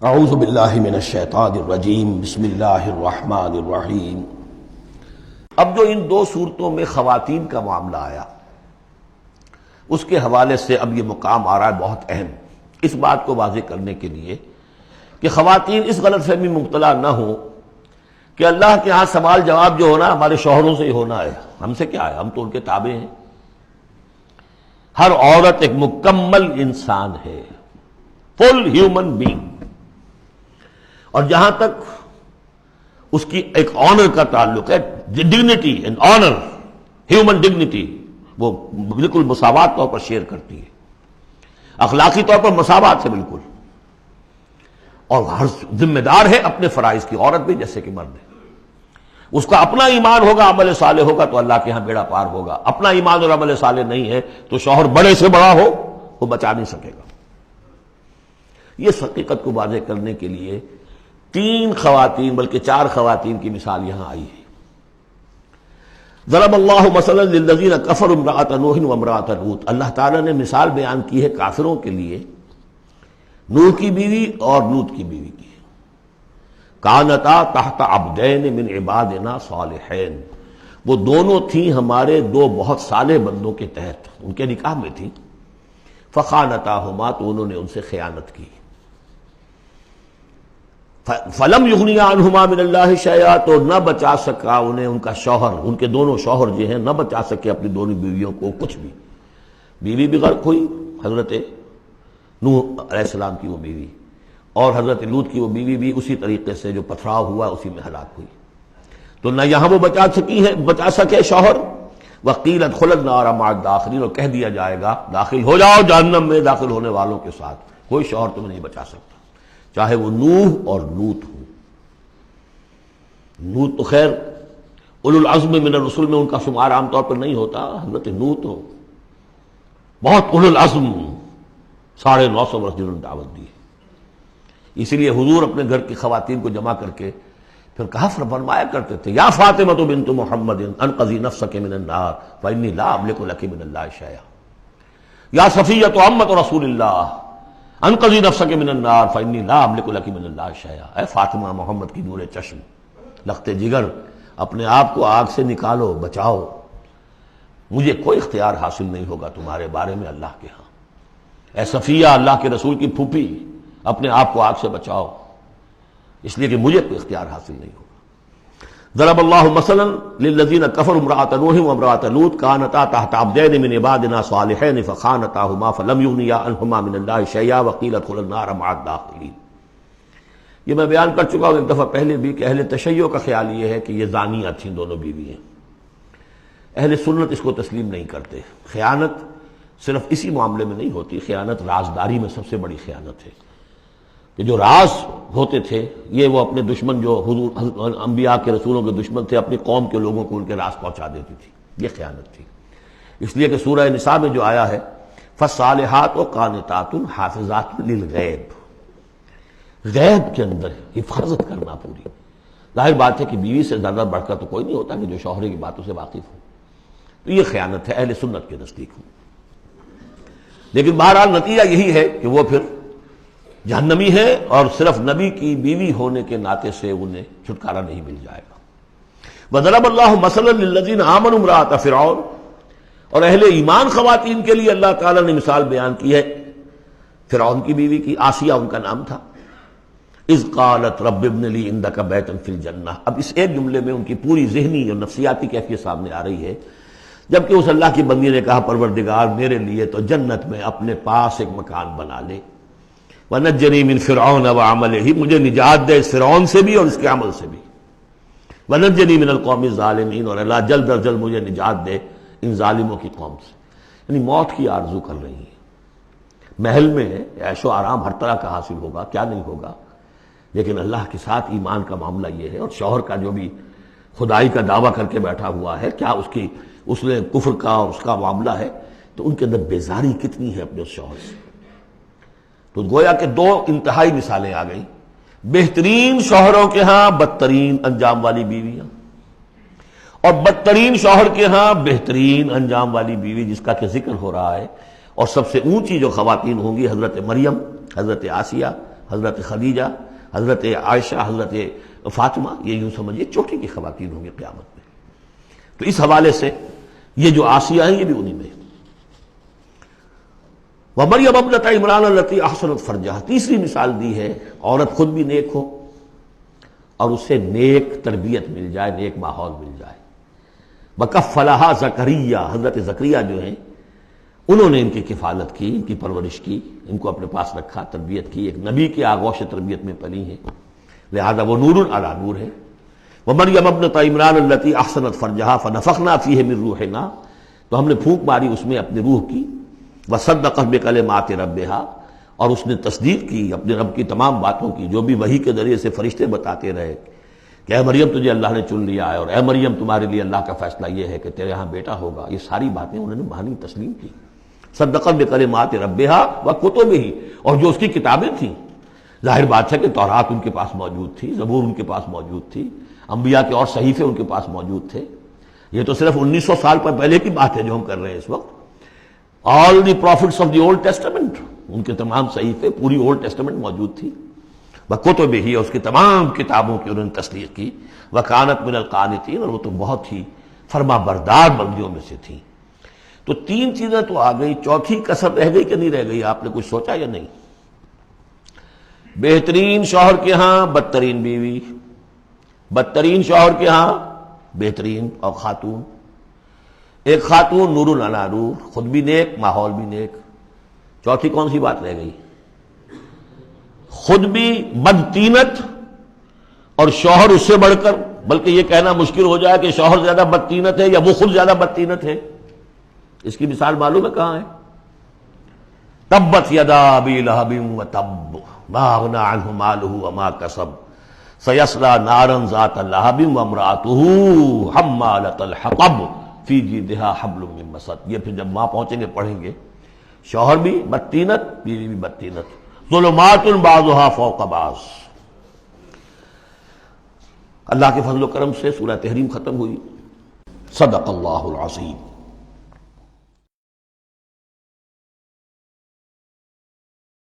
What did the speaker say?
اعوذ باللہ من الشیطان الرجیم بسم اللہ الرحمن الرحیم۔ اب جو ان دو صورتوں میں خواتین کا معاملہ آیا، اس کے حوالے سے اب یہ مقام آ رہا ہے بہت اہم، اس بات کو واضح کرنے کے لیے کہ خواتین اس غلط فہمی میں مبتلا نہ ہوں کہ اللہ کے ہاں سوال جواب جو ہونا ہمارے شوہروں سے ہی ہونا ہے، ہم سے کیا ہے، ہم تو ان کے تابع ہیں۔ ہر عورت ایک مکمل انسان ہے، فل ہیومن بینگ، اور جہاں تک اس کی ایک آنر کا تعلق ہے، dignity and honour, human dignity, وہ بالکل مساوات طور پر شیئر کرتی ہے، اخلاقی طور پر مساوات ہے بالکل، اور ہر ذمہ دار ہے اپنے فرائض کی، عورت بھی جیسے کہ مرد ہے۔ اس کا اپنا ایمان ہوگا، عمل صالح ہوگا تو اللہ کے ہاں بیڑا پار ہوگا، اپنا ایمان اور عمل صالح نہیں ہے تو شوہر بڑے سے بڑا ہو وہ بچا نہیں سکے گا۔ یہ حقیقت کو واضح کرنے کے لیے تین خواتین بلکہ چار خواتین کی مثال یہاں آئی ہے۔ ضرب اللہ مثلا للذین کفروا امرأۃ نوح وامرأۃ لوط، اللہ تعالیٰ نے مثال بیان کی ہے کافروں کے لیے نوح کی بیوی اور لوط کی بیوی کی۔ کانتا تحت عبدین من عبادنا صالحین، وہ دونوں تھیں ہمارے دو بہت صالح بندوں کے تحت، ان کے نکاح میں تھیں۔ فخانتاہما، تو انہوں نے ان سے خیانت کی۔ فلم یغنیا عنہما من اللہ شیئا، تو نہ بچا سکا انہیں ان کا شوہر، ان کے دونوں شوہر جو ہیں نہ بچا سکے اپنی دونوں بیویوں کو کچھ بھی۔ بیوی بھی غرق ہوئی، حضرت نوح علیہ السلام کی وہ بیوی، اور حضرت لوط کی وہ بیوی بھی اسی طریقے سے جو پتھراؤ ہوا اسی میں ہلاک ہوئی۔ تو نہ یہاں وہ بچا سکے شوہر، وقیل ادخلوا النار مع الداخلین، اور کہہ دیا جائے گا داخل ہو جاؤ جہنم میں داخل ہونے والوں کے ساتھ، کوئی شوہر تمہیں نہیں بچا سکتا، چاہے وہ نوح اور لوط ہو۔ لوط تو خیر اولو العزم من الرسل میں ان کا شمار عام طور پر نہیں ہوتا، حضرت نوح تو بہت اولو العزم، 950 برس جنہوں نے دعوت دی ہے۔ اسی لیے حضور اپنے گھر کی خواتین کو جمع کر کے پھر کہا فرمایا کرتے تھے، یا فاطمہ بنت محمد انقذی نفسک من النار فانی لا املک لک من اللہ شیئا، یا صفیہ عمۃ رسول اللہ انقذی نفسک من النار فانی لا املک لک من اللہ شیئا، اے فاطمہ محمد کی نور چشم، لخت جگر، اپنے آپ کو آگ سے نکالو، بچاؤ، مجھے کوئی اختیار حاصل نہیں ہوگا تمہارے بارے میں اللہ کے ہاں۔ اے صفیہ، اللہ کے رسول کی پھوپھی، اپنے آپ کو آگ سے بچاؤ، اس لیے کہ مجھے کوئی اختیار حاصل نہیں ہوگا۔ ضرب اللہ مثلا للذین کفروا امرأۃ نوح وامرأۃ لوط کانتا تحت عبدین من عبادنا صالحین فخانتاہما فلم یغنیا عنہما من اللہ شیئا وقیل ادخلوا النار مع الداخلین۔ یہ میں بیان کر چکا ہوں ایک دفعہ پہلے بھی کہ اہل تشیع کا خیال یہ ہے کہ یہ زانیہ تھیں دونوں بیوییں، اہل سنت اس کو تسلیم نہیں کرتے۔ خیانت صرف اسی معاملے میں نہیں ہوتی، خیانت رازداری میں سب سے بڑی خیانت ہے، کہ جو راز ہوتے تھے یہ وہ اپنے دشمن، جو حضور انبیاء کے رسولوں کے دشمن تھے، اپنی قوم کے لوگوں کو ان کے راز پہنچا دیتی تھی، یہ خیانت تھی۔ اس لیے کہ سورہ نساء میں جو آیا ہے فالصالحات قانتات حافظات للغیب، غیب کے اندر حفاظت کرنا پوری۔ ظاہر بات ہے کہ بیوی سے زیادہ بڑھ کر تو کوئی نہیں ہوتا کہ جو شوہر کی باتوں سے واقف ہو، تو یہ خیانت ہے اہل سنت کے نزدیک ہو۔ لیکن بہرحال نتیجہ یہی ہے کہ وہ پھر جہنمی ہے، اور صرف نبی کی بیوی ہونے کے ناطے سے انہیں چھٹکارا نہیں مل جائے گا۔ وضرب اللہ مثلا للذین آمنوا امرأۃ فرعون، اور اہل ایمان خواتین کے لیے اللہ تعالیٰ نے مثال بیان کی ہے فرعون کی بیوی کی، آسیہ ان کا نام تھا۔ اذ قالت رب ابن لی عندک بیتا فی الجنہ، اب اس ایک جملے میں ان کی پوری ذہنی اور نفسیاتی کیفیت سامنے آ رہی ہے، جبکہ اس اللہ کی بندی نے کہا پروردگار میرے لیے تو جنت میں اپنے پاس ایک مکان بنا لے، وَنَجَّنِي مِن فِرْعَوْنَ وَعَمَلِهِ، مجھے نجات دے اس فرعون سے بھی اور اس کے عمل سے بھی، وَنَجَّنِي مِنَ الْقَوْمِ الظَّالِمِينَ، اور اللہ جلد از جلد مجھے نجات دے ان ظالموں کی قوم سے۔ یعنی موت کی آرزو کر رہی ہے، محل میں عیش و آرام ہر طرح کا حاصل ہوگا، کیا نہیں ہوگا، لیکن اللہ کے ساتھ ایمان کا معاملہ یہ ہے، اور شوہر کا جو بھی خدائی کا دعویٰ کر کے بیٹھا ہوا ہے، کیا اس نے کفر کا اور اس کا معاملہ ہے، تو ان کے اندر بیزاری کتنی ہے اپنے اس شوہر سے۔ تو گویا کہ دو انتہائی مثالیں آ گئیں، بہترین شوہروں کے ہاں بدترین انجام والی بیویاں، اور بدترین شوہر کے ہاں بہترین انجام والی بیوی جس کا کہ ذکر ہو رہا ہے، اور سب سے اونچی جو خواتین ہوں گی حضرت مریم، حضرت آسیہ، حضرت خدیجہ، حضرت عائشہ، حضرت فاطمہ، یہ یوں سمجھیے چوٹی کی خواتین ہوں گی قیامت میں۔ تو اس حوالے سے یہ جو آسیہ ہیں یہ بھی انہی میں۔ وَمَرْيَمَ ابْنَتَ عِمْرَانَ الَّتِي أَحْصَنَتْ فَرْجَهَا، تیسری مثال دی ہے، عورت خود بھی نیک ہو اور اسے نیک تربیت مل جائے، نیک ماحول مل جائے۔ وَكَفَّلَهَا زَكَرِيَّا، حضرت زکریا جو ہیں انہوں نے ان کی کفالت کی، ان کی پرورش کی، ان کو اپنے پاس رکھا، تربیت کی، ایک نبی کے آغوش تربیت میں پلی ہیں، لہذا وہ نور علی نور ہے۔ وَمَرْيَمَ ابْنَتَ عِمْرَانَ الَّتِي أَحْصَنَتْ فَرْجَهَا فَنَفَخْنَا فِيهِ مِن رُوحِنَا، تو ہم نے پھونک ماری اس میں اپنی روح کی۔ وَصَدَّقَتْ بِكَلِمَاتِ رَبِّهَا، اور اس نے تصدیق کی اپنے رب کی تمام باتوں کی، جو بھی وحی کے ذریعے سے فرشتے بتاتے رہے کہ اے مریم تجھے اللہ نے چن لیا ہے، اور اے مریم تمہارے لیے اللہ کا فیصلہ یہ ہے کہ تیرے ہاں بیٹا ہوگا، یہ ساری باتیں انہوں نے مانی تسلیم کی۔ صدقت بکلمات ربها وکتبہ، اور جو اس کی کتابیں تھیں، ظاہر بات ہے کہ تورات ان کے پاس موجود تھی، زبور ان کے پاس موجود تھی، انبیاء کے اور صحیفے ان کے پاس موجود تھے۔ یہ تو صرف 1900 سال پر پہلے کی بات ہے جو ہم کر رہے ہیں اس وقت۔ All the prophets of the Old Testament, ان کے تمام صحیفے، پوری اولڈ ٹیسٹمنٹ موجود تھی۔ وکتبہ، اور اس کی تمام کتابوں کی انہوں نے تصدیق کی۔ وکانت من القانتین، اور وہ تو بہت ہی فرما بردار بندیوں میں سے تھیں۔ تو تین چیزیں تو آ گئی، چوتھی کسر رہ گئی کہ نہیں رہ گئی؟ آپ نے کچھ سوچا یا نہیں؟ بہترین شوہر کے ہاں بدترین بیوی، بدترین شوہر کے ہاں بہترین اور خاتون، ایک خاتون نور علی نور، خود بھی نیک ماحول بھی نیک۔ چوتھی کون سی بات رہ گئی؟ خود بھی بدتینت اور شوہر اس سے بڑھ کر، بلکہ یہ کہنا مشکل ہو جائے کہ شوہر زیادہ بدتینت ہے یا وہ خود زیادہ بدتینت ہے۔ اس کی مثال معلوم ہے کہاں ہے؟ تبت یدا ابی لہب وتب ما اغنی عنہ مالہ وما کسب سیصلی نارا ذات لہب وامرأتہ حمالۃ الحطب فی جیدہا حبل من مسد۔ یہ پھر جب وہاں پہنچیں گے پڑھیں گے، شوہر بھی بدتینت، بیوی بھی بدتینت، ظلمات بعضها فوق بعض۔ اللہ کے فضل و کرم سے سورہ تحریم ختم ہوئی۔ صدق اللہ العظیم۔